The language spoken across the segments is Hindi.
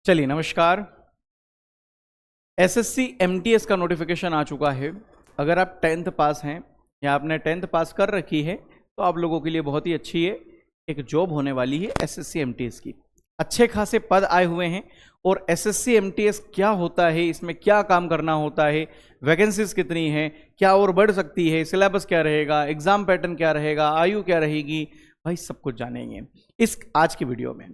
चलिए नमस्कार। एसएससी एमटीएस का नोटिफिकेशन आ चुका है। अगर आप 10th पास हैं या आपने 10th पास कर रखी है तो आप लोगों के लिए बहुत ही अच्छी है, एक जॉब होने वाली है एसएससी एमटीएस की। अच्छे खासे पद आए हुए हैं और एसएससी एमटीएस क्या होता है, इसमें क्या काम करना होता है, वैकेंसीज कितनी हैं, क्या और बढ़ सकती है, सिलेबस क्या रहेगा, एग्जाम पैटर्न क्या रहेगा, आयु क्या रहेगी, भाई सब कुछ जानेंगे इस आज की वीडियो में।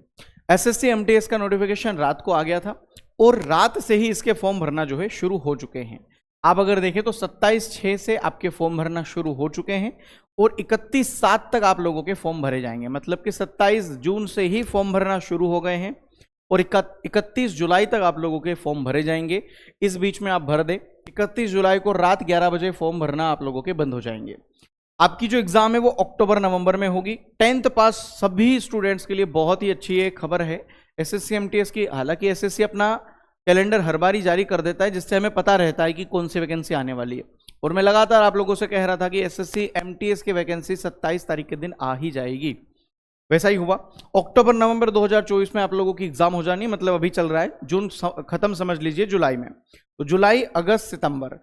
एसएससी एमटीएस का नोटिफिकेशन रात को आ गया था और रात से ही इसके फॉर्म भरना जो है शुरू हो चुके हैं। आप अगर देखें तो 27/6 से आपके फॉर्म भरना शुरू हो चुके हैं और 31/7 तक आप लोगों के फॉर्म भरे जाएंगे। मतलब कि 27 जून से ही फॉर्म भरना शुरू हो गए हैं और 31 जुलाई तक आप लोगों के फॉर्म भरे जाएंगे। इस बीच में आप भर दें, 31 जुलाई को रात 11 बजे फॉर्म भरना आप लोगों के बंद हो जाएंगे। आपकी जो एग्जाम है वो अक्टूबर नवंबर में होगी। 10th पास सभी स्टूडेंट्स के लिए बहुत ही अच्छी एक खबर है एसएससी एमटीएस की। हालांकि एसएससी अपना कैलेंडर हर बार ही जारी कर देता है जिससे हमें पता रहता है कि कौन सी वैकेंसी आने वाली है, और मैं लगातार आप लोगों से कह रहा था कि एसएससी एमटीएस की वैकेंसी 27 तारीख के दिन आ ही जाएगी। वैसा ही हुआ। अक्टूबर नवंबर 2024 में आप लोगों की एग्जाम हो जानी, मतलब अभी चल रहा है जून खत्म समझ लीजिए जुलाई में, तो जुलाई अगस्त सितंबर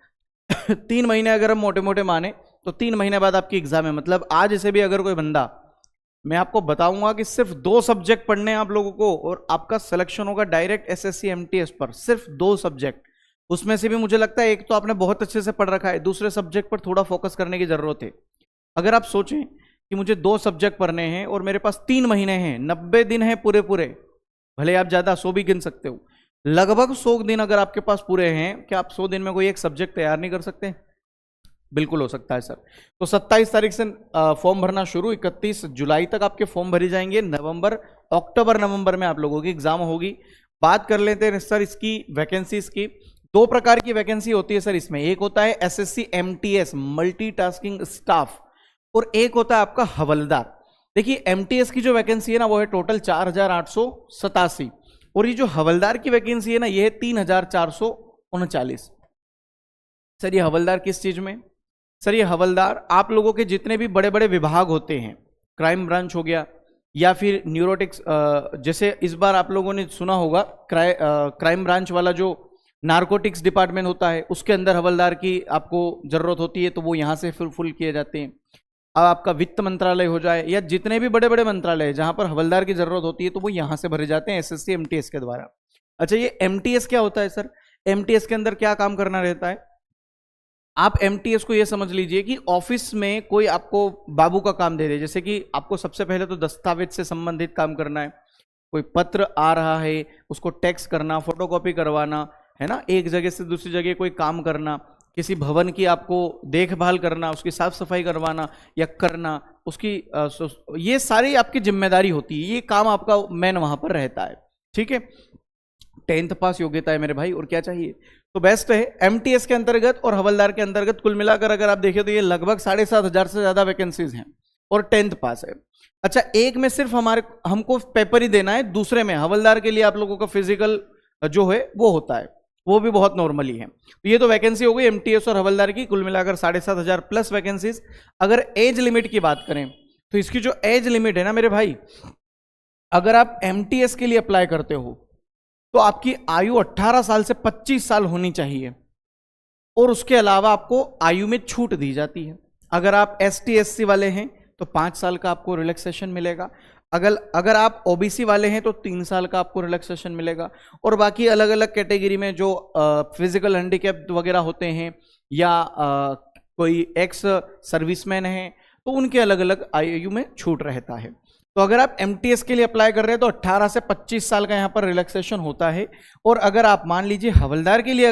3 महीने अगर हम मोटे मोटे माने तो 3 महीने बाद आपकी एग्जाम है। मतलब आज से भी अगर कोई बंदा, मैं आपको बताऊंगा कि सिर्फ 2 सब्जेक्ट पढ़ने हैं आप लोगों को और आपका सिलेक्शन होगा डायरेक्ट एसएससी एमटीएस पर। सिर्फ 2 सब्जेक्ट, उसमें से भी मुझे लगता है एक तो आपने बहुत अच्छे से पढ़ रखा है, दूसरे सब्जेक्ट पर थोड़ा फोकस करने की जरूरत है। अगर आप सोचें कि मुझे 2 सब्जेक्ट पढ़ने हैं और मेरे पास 3 महीने हैं, 90 दिन हैं पूरे पूरे, भले आप ज्यादा 100 भी गिन सकते हो, लगभग 100 दिन अगर आपके पास पूरे हैं, क्या आप 100 दिन में कोई एक सब्जेक्ट तैयार नहीं कर सकते? बिल्कुल हो सकता है सर। तो 27 तारीख से फॉर्म भरना शुरू, 31 जुलाई तक आपके फॉर्म भरे जाएंगे। अक्टूबर नवंबर में आप लोगों की एग्जाम होगी। बात कर लेते हैं सर इसकी वैकेंसीज की। 2 प्रकार की वैकेंसी होती है सर इसमें। एक होता है एसएससी एमटीएस मल्टीटास्किंग स्टाफ और एक होता है आपका हवलदार। देखिए एमटीएस की जो वैकेंसी है ना वो है टोटल 4887 और ये जो हवलदार की वैकेंसी है ना ये है 3439। सर ये हवलदार किस चीज में? सर ये हवलदार आप लोगों के जितने भी बड़े बड़े विभाग होते हैं, क्राइम ब्रांच हो गया या फिर न्यूरोटिक्स, जैसे इस बार आप लोगों ने सुना होगा क्राइम ब्रांच वाला जो नारकोटिक्स डिपार्टमेंट होता है उसके अंदर हवलदार की आपको जरूरत होती है, तो वो यहाँ से फुल किए जाते हैं। अब आपका वित्त मंत्रालय हो जाए या जितने भी बड़े बड़े मंत्रालय जहां पर हवलदार की जरूरत होती है तो वो यहाँ से भरे जाते हैं एसएससी एमटीएस के द्वारा। अच्छा ये एमटीएस क्या होता है सर? एमटीएस के अंदर क्या काम करना रहता है? आप एमटीएस को यह समझ लीजिए कि ऑफिस में कोई आपको बाबू का काम दे दे, जैसे कि आपको सबसे पहले तो दस्तावेज से संबंधित काम करना है। कोई पत्र आ रहा है उसको टैक्स करना, फोटोकॉपी करवाना, है ना, एक जगह से दूसरी जगह कोई काम करना, किसी भवन की आपको देखभाल करना, उसकी साफ सफाई करवाना या करना, उसकी ये सारी आपकी जिम्मेदारी होती है। ये काम आपका मेन वहां पर रहता है। ठीक है, 10th पास योग्यता है मेरे भाई, और क्या चाहिए? तो बेस्ट है। एमटीएस के अंतर्गत और हवलदार के अंतर्गत कुल मिलाकर अगर आप देखें तो ये लगभग 7,500 से ज्यादा वैकेंसीज हैं और 10th पास है। अच्छा एक में सिर्फ हमको पेपर ही देना है, दूसरे में हवलदार के लिए आप लोगों का फिजिकल जो है वो होता है, वो भी बहुत नॉर्मली है। तो ये तो वैकेंसी हो गई एमटीएस और हवलदार की, कुल मिलाकर 7,500 प्लस वैकेंसीज। अगर एज लिमिट की बात करें तो इसकी जो एज लिमिट है ना मेरे भाई, अगर आप एमटीएस के लिए अप्लाई करते हो तो आपकी आयु 18 साल से 25 साल होनी चाहिए और उसके अलावा आपको आयु में छूट दी जाती है। अगर आप एसटी एससी वाले हैं तो 5 साल का आपको रिलैक्सेशन मिलेगा। अगर आप ओबीसी वाले हैं तो 3 साल का आपको रिलैक्सेशन मिलेगा। और बाकी अलग अलग कैटेगरी में जो फिजिकल हैंडीकैप वगैरह होते हैं या कोई एक्स सर्विसमैन है तो उनके अलग अलग आयु में छूट रहता है। तो अगर आप एमटीएस के लिए अप्लाई कर रहे हैं तो 18 से 25 साल का यहाँ पर रिलैक्सेशन होता है। और अगर आप मान लीजिए हवलदार के लिए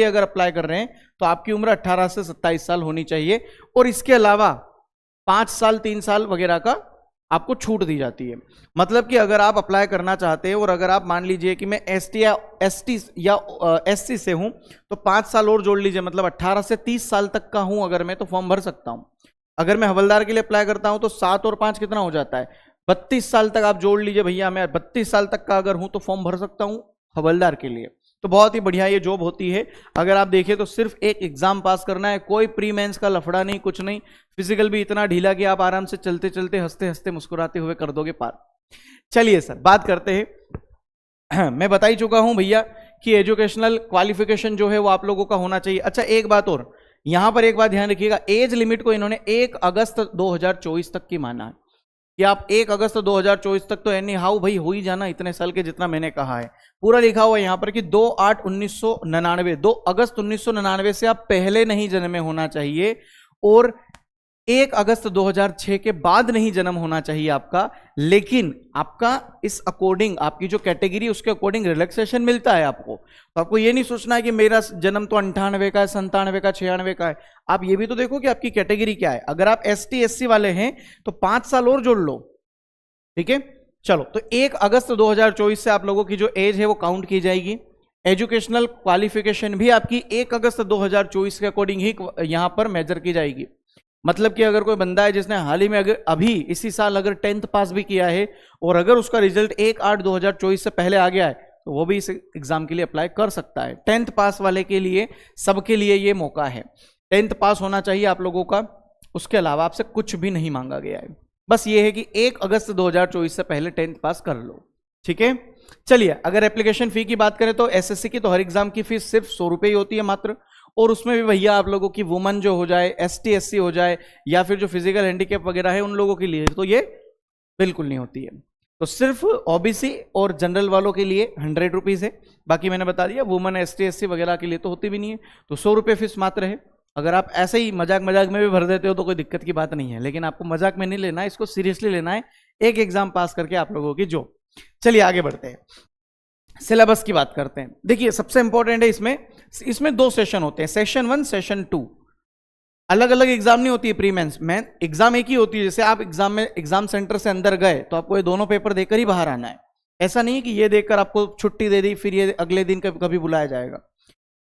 अगर अप्लाई कर रहे हैं तो आपकी उम्र 18 से 27 साल होनी चाहिए और इसके अलावा 5 साल 3 साल वगैरह का आपको छूट दी जाती है। मतलब कि अगर आप अप्लाई करना चाहते हैं और अगर आप मान लीजिए कि मैं एसटी या एससी से हूं तो 5 साल और जोड़ लीजिए, मतलब 18 से 30 साल तक का हूं अगर मैं, तो फॉर्म भर सकता हूं। अगर मैं हवलदार के लिए अप्लाई करता हूं तो 7 और 5 कितना हो जाता है? 32 साल तक आप जोड़ लीजिए भैया, मैं 32 साल तक का अगर हूं तो फॉर्म भर सकता हूं हवलदार के लिए। तो बहुत ही बढ़िया ये जॉब होती है। अगर आप देखें तो सिर्फ एक एग्जाम पास करना है, कोई प्री मेंस का लफड़ा नहीं, कुछ नहीं। फिजिकल भी इतना ढीला कि आप आराम से चलते चलते हंसते हंसते मुस्कुराते हुए कर दोगे पार। चलिए सर बात करते हैं मैं बता ही चुका हूं भैया कि एजुकेशनल क्वालिफिकेशन जो है वो आप लोगों का होना चाहिए। अच्छा एक बात और, यहां पर एक बात ध्यान रखिएगा, एज लिमिट को इन्होंने 1 अगस्त 2024 तक की माना है कि आप 1 अगस्त 2024 तक तो एनी हाउ भाई हो ही जाना इतने साल के, जितना मैंने कहा है। पूरा लिखा हुआ है यहां पर कि 2/8/1999, 2 अगस्त 1999 से आप पहले नहीं जन्मे होना चाहिए और 1 अगस्त 2006 के बाद नहीं जन्म होना चाहिए आपका। लेकिन आपका इस अकॉर्डिंग आपकी जो कैटेगरी उसके अकॉर्डिंग रिलैक्सेशन मिलता है आपको। तो आपको ये नहीं सोचना है कि मेरा जन्म तो 98 का है, 97 का, 96 का है। आप ये भी तो देखो कि आपकी कैटेगरी क्या है। अगर आप ST SC वाले हैं तो 5 साल और जोड़ लो, ठीक है। चलो, तो 1 अगस्त 2024 से आप लोगों की जो एज है वो काउंट की जाएगी। एजुकेशनल क्वालिफिकेशन भी आपकी 1 अगस्त 2024 के अकॉर्डिंग ही यहां पर मेजर की जाएगी। मतलब कि अगर कोई बंदा है जिसने हाल ही में अगर अभी इसी साल अगर 10th पास भी किया है और अगर उसका रिजल्ट 1/8/2024 से पहले आ गया है तो वो भी इस एग्जाम के लिए अप्लाई कर सकता है। 10th पास वाले के लिए, सबके लिए ये मौका है। 10th पास होना चाहिए आप लोगों का, उसके अलावा आपसे कुछ भी नहीं मांगा गया है। बस ये है कि 1 अगस्त 2024 से पहले 10th पास कर लो, ठीक है। चलिए, अगर एप्लीकेशन फी की बात करें तो SSC की तो हर एग्जाम की फीस सिर्फ 100 रुपये ही होती है मात्र। और उसमें भी भैया आप लोगों की वुमन जो हो जाए, ST SC हो जाए या फिर जो फिजिकल हैंडीकैप वगैरह है उन लोगों के लिए तो ये बिल्कुल नहीं होती है। तो सिर्फ OBC और जनरल वालों के लिए 100 रुपीज़ है। बाकी मैंने बता दिया वुमन ST SC वगैरह के लिए तो होती भी नहीं है। तो 100 रुपये फीस मात्र है। अगर आप ऐसे ही मजाक मजाक में भी भर देते हो तो कोई दिक्कत की बात नहीं है, लेकिन आपको मजाक में नहीं लेना है, इसको सीरियसली लेना है। एक एग्जाम पास करके आप लोगों की जो। चलिए आगे बढ़ते हैं, सिलेबस की बात करते हैं। देखिए सबसे इंपॉर्टेंट है इसमें 2 सेशन होते हैं, सेशन 1 सेशन 2। अलग अलग एग्जाम नहीं होती है प्री मेंस में, एग्जाम एक ही होती है। जैसे आप एग्जाम सेंटर से अंदर गए तो आपको ये दोनों पेपर देकर ही बाहर आना है। ऐसा नहीं है कि ये देखकर आपको छुट्टी दे दी फिर ये अगले दिन कभी बुलाया जाएगा।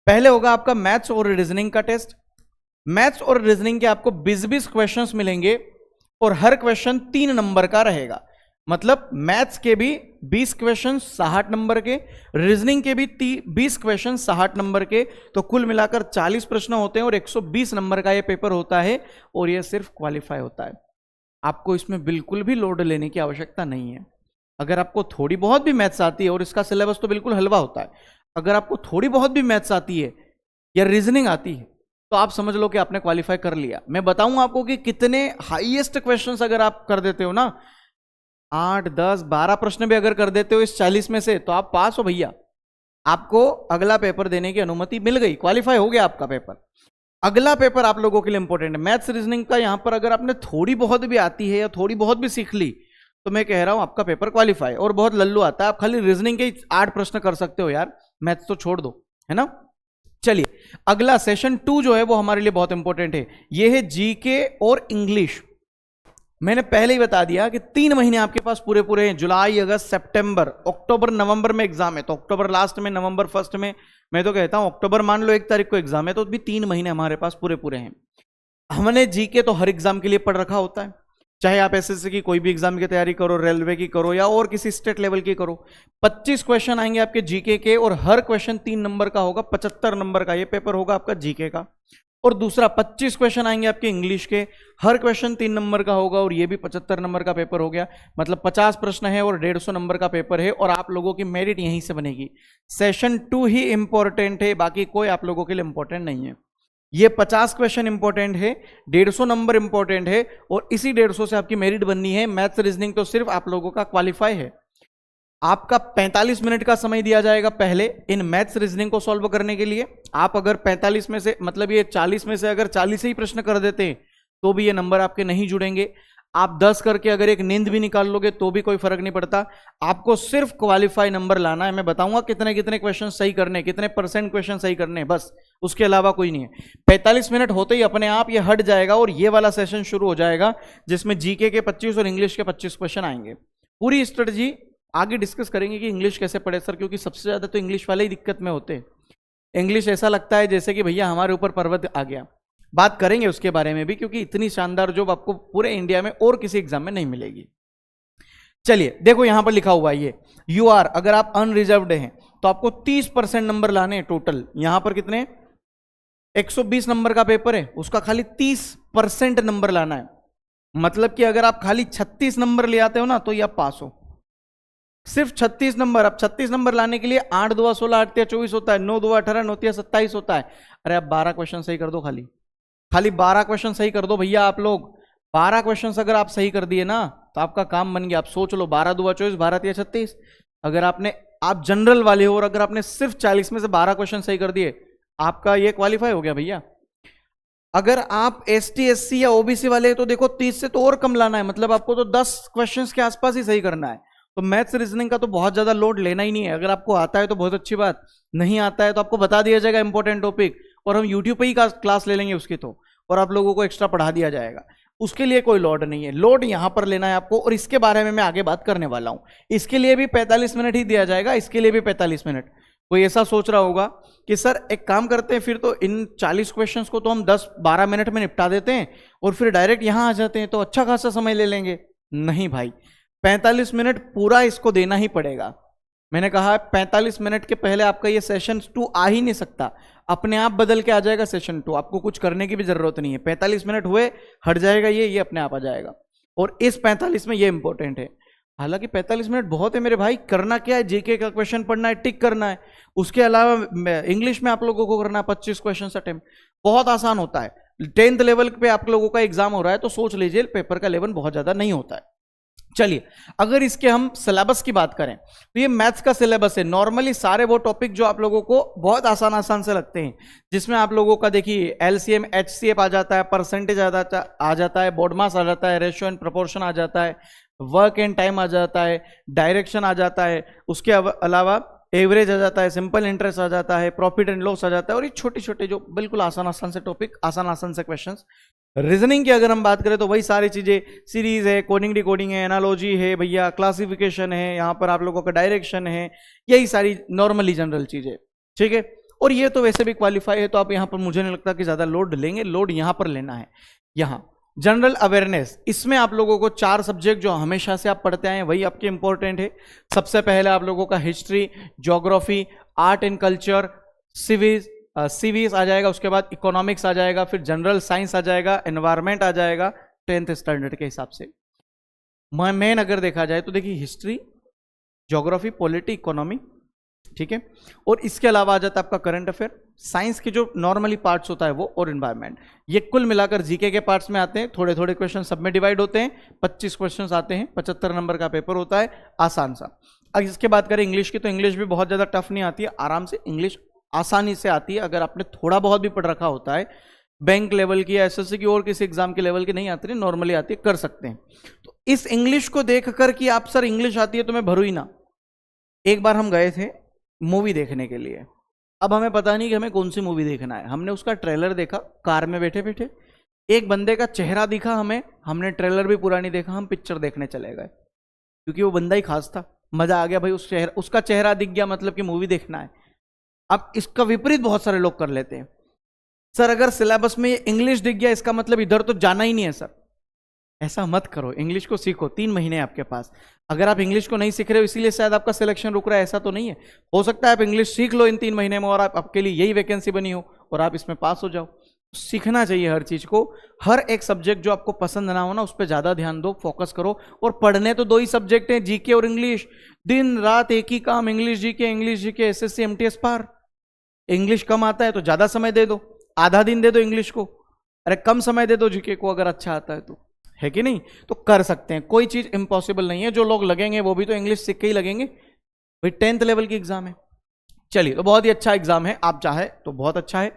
पहले होगा आपका मैथ्स और रीजनिंग का टेस्ट। मैथ्स और रीजनिंग के आपको 20-20 क्वेश्चंस मिलेंगे और हर क्वेश्चन 3 नंबर का रहेगा। मतलब मैथ्स के भी 20 क्वेश्चन 60 नंबर के, रीजनिंग के भी 20 क्वेश्चन 60 नंबर के। तो कुल मिलाकर 40 प्रश्न होते हैं और 120 नंबर का ये पेपर होता है और ये सिर्फ क्वालिफाई होता है। आपको इसमें बिल्कुल भी लोड लेने की आवश्यकता नहीं है। अगर आपको थोड़ी बहुत भी मैथ्स आती है, और इसका सिलेबस तो बिल्कुल हलवा होता है, अगर आपको थोड़ी बहुत भी मैथ्स आती है या रीजनिंग आती है तो आप समझ लो कि आपने क्वालिफाई कर लिया। मैं बताऊं आपको कि कितने हाईएस्ट क्वेश्चंस अगर आप कर देते हो ना, 8, 10, 12 प्रश्न भी अगर कर देते हो इस 40 में से, तो आप पास हो भैया। आपको अगला पेपर देने की अनुमति मिल गई, क्वालिफाई हो गया आपका पेपर। अगला पेपर आप लोगों के लिए इंपॉर्टेंट है मैथ्स रीजनिंग का। यहां पर अगर आपने थोड़ी बहुत भी आती है या थोड़ी बहुत भी सीख ली तो मैं कह रहा हूं आपका पेपर क्वालिफाई। और बहुत लल्लू आता है, आप खाली रीजनिंग के 8 प्रश्न कर सकते हो यार, मैथ्स तो छोड़ दो, है ना। चलिए अगला सेशन 2 जो है वो हमारे लिए बहुत इंपॉर्टेंट है। ये है जीके और इंग्लिश। मैंने पहले ही बता दिया कि 3 महीने आपके पास पूरे पूरे हैं, जुलाई, अगस्त, सितंबर, अक्टूबर, नवंबर में एग्जाम है। तो अक्टूबर लास्ट में, नवंबर फर्स्ट में, मैं तो कहता हूं अक्टूबर मान लो 1 तारीख को एग्जाम है तो भी 3 महीने हमारे पास पूरे पूरे हैं। हमने जीके तो हर एग्जाम के लिए पढ़ रखा होता है, चाहे आप एसएससी की कोई भी एग्जाम की तैयारी करो, रेलवे की करो या और किसी स्टेट लेवल की करो। 25 क्वेश्चन आएंगे आपके जीके के और हर क्वेश्चन 3 नंबर का होगा। 75 नंबर का ये पेपर होगा आपका जीके का। और दूसरा 25 क्वेश्चन आएंगे आपके इंग्लिश के, हर क्वेश्चन 3 नंबर का होगा और ये भी 75 नंबर का पेपर हो गया। मतलब 50 प्रश्न है और 150 नंबर का पेपर है और आप लोगों की मेरिट यहीं से बनेगी। सेशन 2 ही इंपॉर्टेंट है, बाकी कोई आप लोगों के लिए इंपॉर्टेंट नहीं है। ये 50 क्वेश्चन इंपॉर्टेंट है, 150 नंबर इंपॉर्टेंट है और इसी 150 से आपकी मेरिट बननी है। मैथ्स रीजनिंग तो सिर्फ आप लोगों का क्वालिफाई है। आपका 45 मिनट का समय दिया जाएगा पहले इन मैथ्स रीजनिंग को सॉल्व करने के लिए। आप अगर 45 में से, मतलब ये 40 में से अगर 40 ही प्रश्न कर देते हैं तो भी ये नंबर आपके नहीं जुड़ेंगे। आप 10 करके अगर एक नींद भी निकाल लोगे तो भी कोई फर्क नहीं पड़ता। आपको सिर्फ क्वालिफाई नंबर लाना है। मैं बताऊंगा कितने कितने क्वेश्चन सही करने, कितने % क्वेश्चन सही करने, बस उसके अलावा कोई नहीं है। 45 मिनट होते ही अपने आप ये हट जाएगा और ये वाला सेशन शुरू हो जाएगा जिसमें जीके के 25 और इंग्लिश के 25 क्वेश्चन आएंगे। पूरी स्ट्रेटजी आगे डिस्कस करेंगे कि इंग्लिश कैसे पढ़े सर, क्योंकि सबसे ज्यादा तो इंग्लिश वाले ही दिक्कत में होते हैं। इंग्लिश ऐसा लगता है जैसे कि भैया हमारे ऊपर पर्वत आ गया। बात करेंगे उसके बारे में भी, क्योंकि इतनी शानदार जॉब आपको पूरे इंडिया में और किसी एग्जाम में नहीं मिलेगी। चलिए देखो यहां पर लिखा हुआ है ये यूआर, अगर आप अनरिजर्व्ड हैं तो आपको 30% नंबर लाने हैं टोटल। यहां पर कितने, 120 नंबर का पेपर है, उसका खाली 30% नंबर लाना है। मतलब कि अगर आप खाली 36 नंबर ले आते हो ना तो ये आप पास हो। सिर्फ 36 नंबर। अब 36 नंबर लाने के लिए 8 2 16 8 24 होता है, 9 2 18 9 3 27 होता है। अरे अब 12 क्वेश्चन सही कर दो, खाली खाली 12 क्वेश्चन सही कर दो भैया आप लोग। 12 क्वेश्चन अगर आप सही कर दिए ना तो आपका काम बन गया। आप सोच लो, 12 2 24 12 3 36। अगर आप जनरल वाले हो और अगर आपने सिर्फ 40 में से 12 क्वेश्चन सही कर दिए, आपका ये क्वालिफाई हो गया भैया। अगर आप एसटी एससी या ओबीसी वाले तो देखो 30 से तो और कम लाना है, मतलब आपको तो 10 क्वेश्चंस के आसपास ही सही करना है। तो मैथ्स रीजनिंग का तो बहुत ज्यादा लोड लेना ही नहीं है। अगर आपको आता है तो बहुत अच्छी बात, नहीं आता है तो आपको बता दिया जाएगा इंपॉर्टेंट टॉपिक, और हम यूट्यूब पे ही क्लास ले लेंगे उसकी तो, और आप लोगों को एक्स्ट्रा पढ़ा दिया जाएगा। उसके लिए कोई लोड नहीं है, लोड यहां पर लेना है आपको, और इसके बारे में मैं आगे बात करने वाला हूं। इसके लिए भी 45 मिनट ही दिया जाएगा, इसके लिए भी 45 मिनट। कोई ऐसा सोच रहा होगा कि सर एक काम करते हैं, फिर तो इन 40 क्वेश्चंस को तो हम 10-12 मिनट में निपटा देते हैं और फिर डायरेक्ट यहां आ जाते हैं, तो अच्छा खासा समय ले लेंगे। नहीं भाई, 45 मिनट पूरा इसको देना ही पड़ेगा। मैंने कहा 45 मिनट के पहले आपका ये सेशन 2 आ ही नहीं सकता, अपने आप बदल के आ जाएगा सेशन 2। आपको कुछ करने की भी जरूरत नहीं है। 45 मिनट हुए हट जाएगा ये अपने आप आ जाएगा। और इस 45 में ये इंपॉर्टेंट है। हालांकि 45 मिनट बहुत है मेरे भाई, करना क्या है, जीके का क्वेश्चन पढ़ना है, टिक करना है। उसके अलावा इंग्लिश में आप लोगों को करना है 25 क्वेश्चन अटेम्प्ट, बहुत आसान होता है। 10th लेवल पे आप लोगों का एग्जाम हो रहा है तो सोच लीजिए पेपर का लेवल बहुत ज्यादा नहीं होता है। चलिए, अगर इसके हम सिलेबस की बात करें तो ये मैथ्स का सिलेबस है। नॉर्मली सारे वो टॉपिक जो आप लोगों को बहुत आसान से लगते हैं, जिसमें आप लोगों का देखिए एलसीएम एचसीएफ आ जाता है, परसेंटेज आ जाता है, बोर्ड मास आ जाता है, रेशियो एंड प्रोपोर्शन आ जाता है, वर्क एंड टाइम आ जाता है, डायरेक्शन आ जाता है, उसके अलावा एवरेज आ जाता है, सिंपल इंटरेस्ट आ जाता है, प्रॉफिट एंड लॉस आ जाता है, और ये छोटे छोटे जो बिल्कुल आसान से टॉपिक, आसान से क्वेश्चंस। रीजनिंग की अगर हम बात करें तो वही सारी चीजें, सीरीज है, कोडिंग डिकोडिंग है, एनालॉजी है भैया, क्लासिफिकेशन है, यहाँ पर आप लोगों का डायरेक्शन है, यही सारी नॉर्मली जनरल चीजें, ठीक है। और ये तो वैसे भी क्वालिफाई है, तो आप यहाँ पर मुझे नहीं लगता कि ज्यादा लोड लेंगे। लोड यहाँ पर लेना है, यहाँ जनरल अवेयरनेस। इसमें आप लोगों को 4 सब्जेक्ट जो हमेशा से आप पढ़ते आए हैं वही आपके इंपॉर्टेंट है। सबसे पहले आप लोगों का history, geography, art and culture, civics आ जाएगा, उसके बाद इकोनॉमिक्स आ जाएगा, फिर जनरल साइंस आ जाएगा, एनवायरमेंट आ जाएगा 10th स्टैंडर्ड के हिसाब से। मेन अगर देखा जाए तो देखिए हिस्ट्री, ज्योग्राफी, पॉलिटी, इकोनॉमी, ठीक है। और इसके अलावा आ जाता है आपका करंट अफेयर, साइंस के जो नॉर्मली पार्ट्स होता है वो, और एनवायरमेंट। ये कुल मिलाकर जीके के पार्ट्स में आते हैं। थोड़े थोड़े क्वेश्चन सब में डिवाइड होते हैं, 25 क्वेश्चन आते हैं, 75 नंबर का पेपर होता है, आसान सा। अब इसके बात करें इंग्लिश की, तो इंग्लिश भी बहुत ज्यादा टफ नहीं आती है, आराम से इंग्लिश आसानी से आती है। अगर आपने थोड़ा बहुत भी पढ़ रखा होता है, बैंक लेवल की या एसएससी की और किसी एग्जाम के लेवल की नहीं आती, नॉर्मली आती है, कर सकते हैं। तो इस इंग्लिश को देख कर कि आप सर इंग्लिश आती है तो मैं भरू ही ना। एक बार हम गए थे मूवी देखने के लिए, अब हमें पता नहीं कि हमें कौन सी मूवी देखना है। हमने उसका ट्रेलर देखा कार में बैठे बैठे, एक बंदे का चेहरा दिखा हमें, हमने ट्रेलर भी पूरा नहीं देखा, हम पिक्चर देखने चले गए, क्योंकि वो बंदा ही खास था, मजा आ गया भाई, उसका चेहरा दिख गया, मतलब कि मूवी देखना है। अब इसका विपरीत बहुत सारे लोग कर लेते हैं, सर अगर सिलेबस में ये इंग्लिश दिख गया इसका मतलब इधर तो जाना ही नहीं है सर। ऐसा मत करो, इंग्लिश को सीखो, 3 महीने आपके पास। अगर आप इंग्लिश को नहीं सीख रहे हो इसीलिए शायद आपका सिलेक्शन रुक रहा है, ऐसा तो नहीं है। हो सकता है आप इंग्लिश सीख लो इन 3 महीने में और आपके लिए यही वैकेंसी बनी हो और आप इसमें पास हो जाओ। सीखना चाहिए हर चीज को, हर एक सब्जेक्ट जो आपको पसंद ना हो ना उस पर ज्यादा ध्यान दो, फोकस करो। और पढ़ने तो 2 ही सब्जेक्ट हैं, जीके और इंग्लिश। दिन रात एक ही काम, इंग्लिश जीके, एसएससी एमटीएस पार। इंग्लिश कम आता है तो ज्यादा समय दे दो, आधा दिन दे दो इंग्लिश को, अरे कम समय दे दो जीके को अगर अच्छा आता है तो, है कि नहीं। तो कर सकते हैं, कोई चीज इम्पॉसिबल नहीं है। जो लोग लगेंगे वो भी तो इंग्लिश सीख के ही लगेंगे भाई, 10th लेवल की एग्जाम है। चलिए, तो बहुत ही अच्छा एग्जाम है, आप चाहे तो बहुत अच्छा है।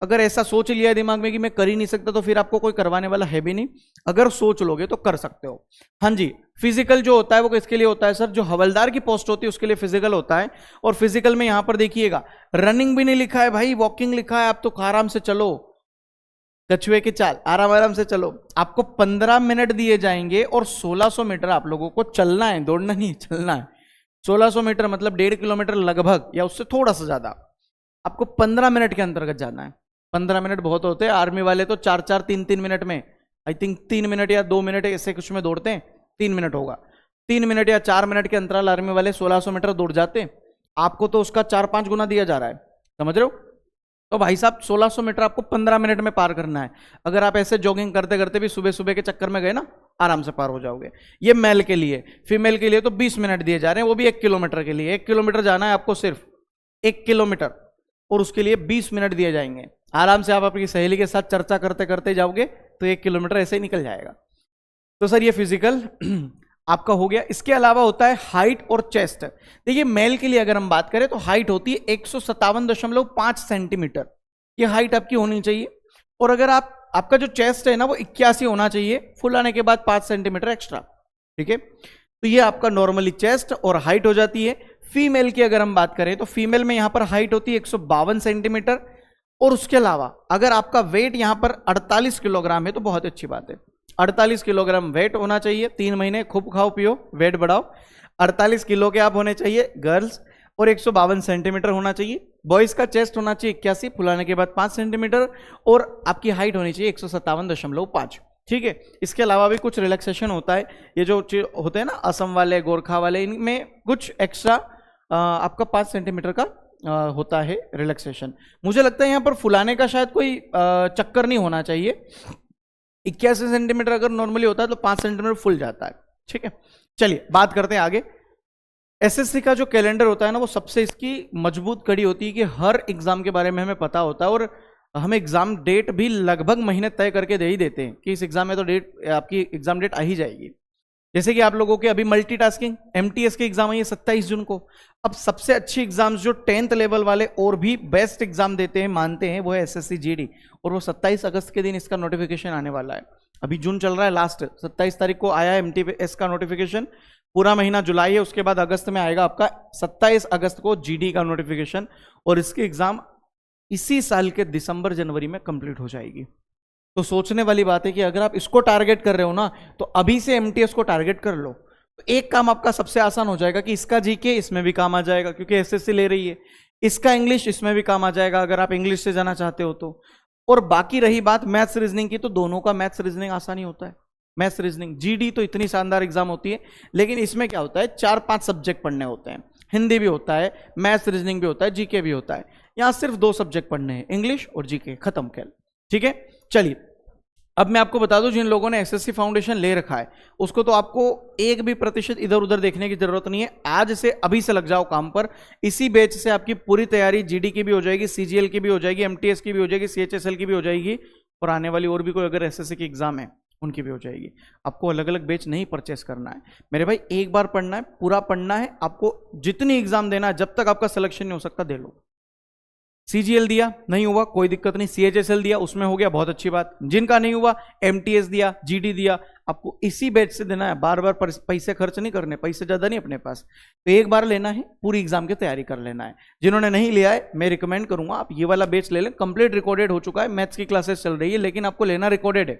अगर ऐसा सोच लिया है दिमाग में कि मैं कर ही नहीं सकता तो फिर आपको कोई करवाने वाला है भी नहीं। अगर सोच लोगे तो कर सकते हो। हाँ जी, फिजिकल जो होता है वो किसके लिए होता है सर? जो हवलदार की पोस्ट होती है उसके लिए फिजिकल होता है। और फिजिकल में यहां पर देखिएगा रनिंग भी नहीं लिखा है भाई, वॉकिंग लिखा है। आप तो आराम से चलो, कछुए की चाल, आराम आराम से चलो। आपको 15 मिनट दिए जाएंगे और 1600 मीटर आप लोगों को चलना है, दौड़ना नहीं, चलना है। 1600 मीटर मतलब 1.5 किलोमीटर लगभग, या उससे थोड़ा सा ज्यादा। आपको 15 मिनट के अंतर्गत जाना है। 15 मिनट बहुत होते हैं, आर्मी वाले तो 4-4, 3-3 मिनट में, आई थिंक 3 मिनट या 2 मिनट ऐसे कुछ में दौड़ते हैं। 3 मिनट होगा, 3 मिनट या 4 मिनट के अंतराल आर्मी वाले 1600 मीटर दौड़ जाते हैं। आपको तो उसका 4-5 गुना दिया जा रहा है, समझ रहे हो? तो भाई साहब 1600 मीटर आपको 15 मिनट में पार करना है। अगर आप ऐसे जॉगिंग करते करते भी सुबह सुबह के चक्कर में गए ना, आराम से पार हो जाओगे। ये मेल के लिए। फीमेल के लिए तो 20 मिनट दिए जा रहे हैं, वो भी 1 किलोमीटर के लिए। 1 किलोमीटर जाना है आपको, सिर्फ 1 किलोमीटर, और उसके लिए 20 मिनट दिए जाएंगे। आराम से आप अपनी सहेली के साथ चर्चा करते करते जाओगे तो 1 किलोमीटर ऐसे ही निकल जाएगा। तो सर ये फिजिकल आपका हो गया। इसके अलावा होता है हाइट और चेस्ट। देखिए मेल के लिए अगर हम बात करें तो हाइट होती है 157.5 सेंटीमीटर, ये हाइट आपकी होनी चाहिए। और अगर आपका जो चेस्ट है ना वो 81 होना चाहिए, फुल आने के बाद 5 सेंटीमीटर एक्स्ट्रा, ठीक है। तो ये आपका नॉर्मली चेस्ट और हाइट हो जाती है। फीमेल की अगर हम बात करें तो फीमेल में यहां पर हाइट होती है 152 सेंटीमीटर, और उसके अलावा अगर आपका वेट यहां पर 48 किलोग्राम है तो बहुत अच्छी बात है। 48 किलोग्राम वेट होना चाहिए। 3 महीने खूब खाओ पियो, वेट बढ़ाओ। 48 किलो के आप होने चाहिए गर्ल्स, और 152 सेंटीमीटर होना चाहिए। बॉयज का चेस्ट होना चाहिए 81, फुलाने के बाद 5 सेंटीमीटर, और आपकी हाइट होनी चाहिए 157.5, ठीक है। इसके अलावा भी कुछ रिलैक्सेशन होता है। ये जो होते हैं ना असम वाले, गोरखा वाले, इनमें कुछ एक्स्ट्रा आपका 5 सेंटीमीटर का होता है रिलैक्सेशन। मुझे लगता है यहाँ पर फुलाने का शायद कोई चक्कर नहीं होना चाहिए। 81 सेंटीमीटर अगर नॉर्मली होता है तो 5 सेंटीमीटर फुल जाता है, ठीक है। चलिए बात करते हैं आगे। एसएससी का जो कैलेंडर होता है ना, वो सबसे इसकी मजबूत कड़ी होती है कि हर एग्जाम के बारे में हमें पता होता है, और हम एग्जाम डेट भी लगभग महीने तय करके दे ही देते हैं कि इस एग्जाम में तो आपकी एग्जाम डेट आ ही जाएगी। जैसे कि आप लोगों के अभी मल्टीटास्किंग एमटीएस के एग्जाम है 27 जून को। अब सबसे अच्छी एग्जाम्स जो 10th लेवल वाले और भी बेस्ट एग्जाम देते हैं, मानते हैं, वो है एसएससी जीडी, और वो 27 अगस्त के दिन इसका नोटिफिकेशन आने वाला है। अभी जून चल रहा है, लास्ट 27 तारीख को आया है एमटीएस का नोटिफिकेशन। पूरा महीना जुलाई है, उसके बाद अगस्त में आएगा आपका 27 अगस्त को जीडी का नोटिफिकेशन, और इसकी एग्जाम इसी साल के दिसंबर जनवरी में कंप्लीट हो जाएगी। तो सोचने वाली बात है कि अगर आप इसको टारगेट कर रहे हो ना, तो अभी से एमटीएस को टारगेट कर लो। तो एक काम आपका सबसे आसान हो जाएगा कि इसका जीके इसमें भी काम आ जाएगा क्योंकि एसएससी ले रही है, इसका इंग्लिश इसमें भी काम आ जाएगा अगर आप इंग्लिश से जाना चाहते हो तो। और बाकी रही बात मैथ्स रीजनिंग की, तो दोनों का मैथ्स रीजनिंग आसानी होता है। मैथ्स रीजनिंग जीडी तो इतनी शानदार एग्जाम होती है, लेकिन इसमें क्या होता है 4-5 सब्जेक्ट पढ़ने होते हैं। हिंदी भी होता है, मैथ्स रीजनिंग भी होता है, जीके भी होता है। यहां सिर्फ 2 सब्जेक्ट पढ़ने हैं, इंग्लिश और जीके, खत्म खेल, ठीक है। चलिए अब मैं आपको बता दूं, जिन लोगों ने एसएससी फाउंडेशन ले रखा है उसको तो आपको 1% इधर उधर देखने की जरूरत नहीं है। आज से अभी से लग जाओ काम पर। इसी बैच से आपकी पूरी तैयारी जीडी की भी हो जाएगी, सीजीएल की भी हो जाएगी, एमटीएस की भी हो जाएगी, सीएचएसएल की भी हो जाएगी, और आने वाली और भी कोई अगर एसएससी की एग्जाम है उनकी भी हो जाएगी। आपको अलग अलग बैच नहीं परचेस करना है मेरे भाई, एक बार पढ़ना है, पूरा पढ़ना है आपको। जितनी एग्जाम देना है, जब तक आपका सिलेक्शन नहीं हो सकता दे लो। सीजीएल दिया नहीं हुआ कोई दिक्कत नहीं, सीएचएसएल दिया उसमें हो गया बहुत अच्छी बात। जिनका नहीं हुआ एमटीएस दिया, जीडी दिया, आपको इसी बैच से देना है। बार बार पैसे खर्च नहीं करने, पैसे ज्यादा नहीं अपने पास, तो एक बार लेना है, पूरी एग्जाम की तैयारी कर लेना है। जिन्होंने नहीं लिया है मैं रिकमेंड करूंगा आप ये वाला बैच ले लें। कंप्लीट रिकॉर्डेड हो चुका है, मैथ्स की क्लासेस चल रही है, लेकिन आपको लेना रिकॉर्डेड है।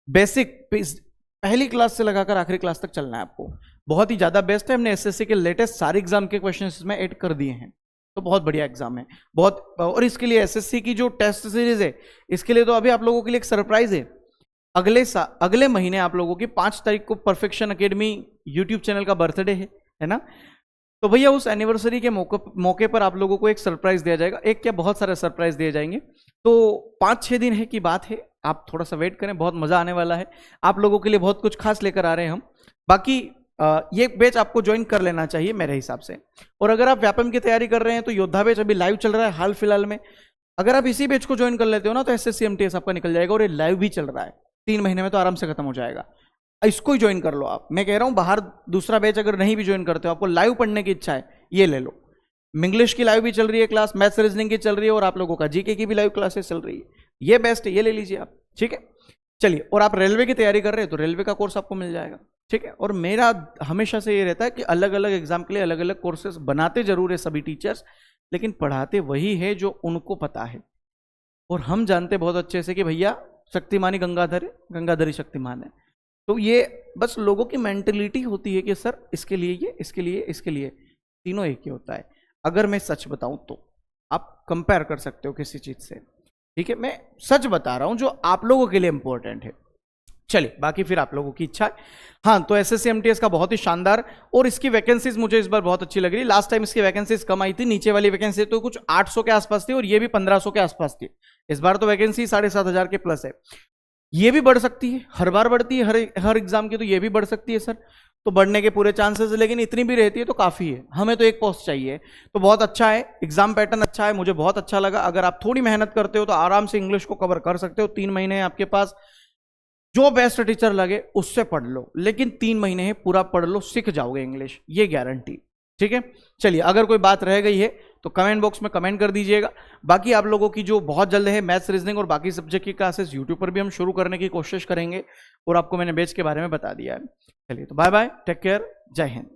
बेसिक पहली क्लास से लगाकर आखिरी क्लास तक चलना है आपको। बहुत ही ज्यादा बेस्ट है, हमने एसएससी के लेटेस्ट सारे एग्जाम के क्वेश्चन इसमें ऐड कर दिए हैं, तो बहुत बढ़िया एग्जाम है बहुत। और इसके लिए एसएससी की जो टेस्ट सीरीज है, इसके लिए तो अभी आप लोगों के लिए एक सरप्राइज है। अगले महीने आप लोगों की 5 तारीख को परफेक्शन एकेडमी यूट्यूब चैनल का बर्थडे है ना। तो भैया उस एनिवर्सरी के मौके पर आप लोगों को एक सरप्राइज दिया जाएगा। एक क्या बहुत सारे सरप्राइज दिए जाएंगे। तो 5-6 दिन है की बात है, आप थोड़ा सा वेट करें, बहुत मजा आने वाला है। आप लोगों के लिए बहुत कुछ खास लेकर आ रहे हैं हम। बाकी ये बैच आपको ज्वाइन कर लेना चाहिए मेरे हिसाब से। और अगर आप व्यापम की तैयारी कर रहे हैं तो योद्धा बैच अभी लाइव चल रहा है हाल फिलहाल में। अगर आप इसी बैच को ज्वाइन कर लेते हो ना तो एसएससी एमटीएस आपका निकल जाएगा, और ये लाइव भी चल रहा है, 3 महीने में तो आराम से खत्म हो जाएगा। इसको ही ज्वाइन कर लो आप। मैं कह रहा हूं बाहर दूसरा बैच अगर नहीं भी ज्वाइन करते हो, आपको लाइव पढ़ने की इच्छा है, ये ले लो। इंग्लिश की लाइव भी चल रही है क्लास, मैथ्स रीजनिंग की चल रही है, और आप लोगों का जीके की भी लाइव क्लासेस चल रही है। ये बेस्ट है, ये ले लीजिए आप, ठीक है। चलिए, और आप रेलवे की तैयारी कर रहे हैं तो रेलवे का कोर्स आपको मिल जाएगा, ठीक है। और मेरा हमेशा से ये रहता है कि अलग अलग एग्जाम के लिए अलग अलग कोर्सेज बनाते जरूर है सभी टीचर्स, लेकिन पढ़ाते वही है जो उनको पता है। और हम जानते बहुत अच्छे से कि भैया शक्तिमान ही गंगाधर है, गंगाधर ही शक्तिमान है। तो ये बस लोगों की मेंटेलिटी होती है कि सर इसके लिए ये, इसके लिए, इसके लिए, तीनों एक ही होता है। अगर मैं सच बताऊं तो आप कंपेयर कर सकते हो किसी चीज से, ठीक है। मैं सच बता रहा हूं जो आप लोगों के लिए इंपॉर्टेंट है। चलिए बाकी फिर आप लोगों की इच्छा है। हाँ, तो एसएससी एमटीएस का बहुत ही शानदार, और इसकी वैकेंसीज मुझे इस बार बहुत अच्छी लग रही। लास्ट टाइम इसकी वैकेंसीज कम आई थी, नीचे वाली वैकेंसी तो कुछ 800 के आसपास थी और ये भी 1500 के आसपास थी। इस बार तो वैकेंसी 7,500 के प्लस है। ये भी बढ़ सकती है, हर बार बढ़ती है हर एग्जाम की, तो ये भी बढ़ सकती है सर। तो बढ़ने के पूरे चांसेस है, लेकिन इतनी भी रहती है तो काफी है, हमें तो एक पोस्ट चाहिए। तो बहुत अच्छा है, एग्जाम पैटर्न अच्छा है, मुझे बहुत अच्छा लगा। अगर आप थोड़ी मेहनत करते हो तो आराम से इंग्लिश को कवर कर सकते हो। 3 महीने आपके पास, जो बेस्ट टीचर लगे उससे पढ़ लो, लेकिन 3 महीने है, पूरा पढ़ लो, सीख जाओगे इंग्लिश, ये गारंटी। ठीक है, चलिए अगर कोई बात रह गई है तो कमेंट बॉक्स में कमेंट कर दीजिएगा। बाकी आप लोगों की जो बहुत जल्द है मैथ्स, रीजनिंग और बाकी सब्जेक्ट की क्लासेस यूट्यूब पर भी हम शुरू करने की कोशिश करेंगे, और आपको मैंने बैच के बारे में बता दिया है। चलिए तो बाय बाय, टेक केयर, जय हिंद।